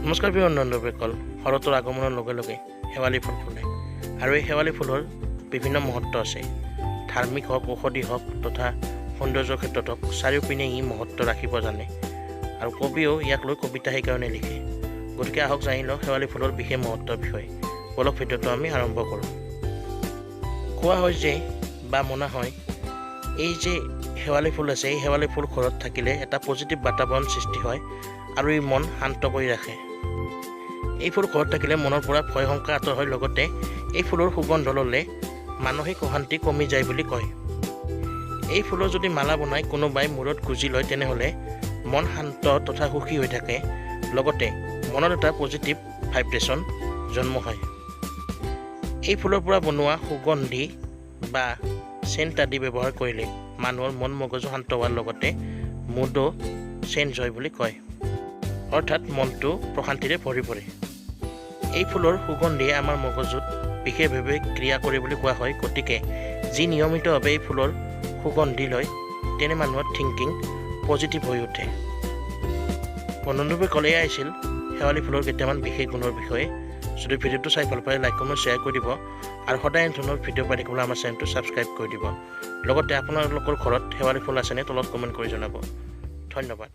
নমস্কাৰ প্ৰিয় বন্ধুসকল, শৰতৰ আগমনৰ লগে লগে শেৱালি ফুল ফুলে আৰু এই শেৱালি ফুলৰ বিভিন্ন মহত্ব আছে। ধাৰ্মিক হওক, ঔষধি হওক তথা সৌন্দৰ্যৰ ক্ষেত্ৰত হওক, চাৰিওপিনে ই মহত্ব ৰাখিব জানে আৰু কবিও ইয়াক লৈ কবিতা সেইকাৰণে লিখে। গতিকে আহক জানি লওঁ শেৱালি ফুলৰ বিশেষ মহত্বৰ বিষয়ে। বলক ভিডিঅ'টো আমি আৰম্ভ কৰোঁ। কোৱা হয় যে বা মনা হয়, এই যে শেৱালি ফুল আছে, এই শেৱালি ফুল ঘৰত থাকিলে এটা পজিটিভ বাতাবৰণ সৃষ্টি হয় আৰু ই মন শান্ত কৰি ৰাখে। এই ফুল ঘৰত থাকিলে মনৰ পৰা ভয় শংকা আঁতৰ হয়, লগতে এই ফুলৰ সুগন্ধ ল'লে মানসিক অশান্তি কমি যায় বুলি কয়। এই ফুলৰ যদি মালা বনাই কোনোবাই মূৰত গুজি লয় তেনেহ'লে মন শান্ত তথা সুখী হৈ থাকে, লগতে মনত এটা পজিটিভ ভাইব্ৰেশ্যন জন্ম হয়। এই ফুলৰ পৰা বনোৱা সুগন্ধি বা চেণ্ট আদি ব্যৱহাৰ কৰিলে মানুহৰ মন মগজু শান্ত হোৱাৰ লগতে মুডো চেঞ্জ হয় বুলি কয়, অৰ্থাৎ মনটো প্ৰশান্তিৰে ভৰি পৰে। এই ফুলৰ সুগন্ধিয়ে আমাৰ মগজুত বিশেষভাৱে ক্ৰিয়া কৰে বুলি কোৱা হয়। গতিকে যি নিয়মিতভাৱে এই ফুলৰ সুগন্ধি লয় তেনে মানুহৰ থিংকিং পজিটিভ হৈ উঠে। বন্ধুসকল, এয়া আছিল শেৱালি ফুলৰ কেইটামান বিশেষ গুণৰ বিষয়ে। যদি ভিডিঅ'টো চাই ভাল পায় লাইক কমেণ্ট শ্বেয়াৰ কৰি দিব আৰু সদায় এনে ধৰণৰ ভিডিঅ' পাই থাকিবলৈ আমাৰ চেনেলটো ছাবস্ক্ৰাইব কৰি দিব। লগতে আপোনালোকৰ ঘৰত শেৱালি ফুল আছেনে তলত কমেণ্ট কৰি জনাব। ধন্যবাদ।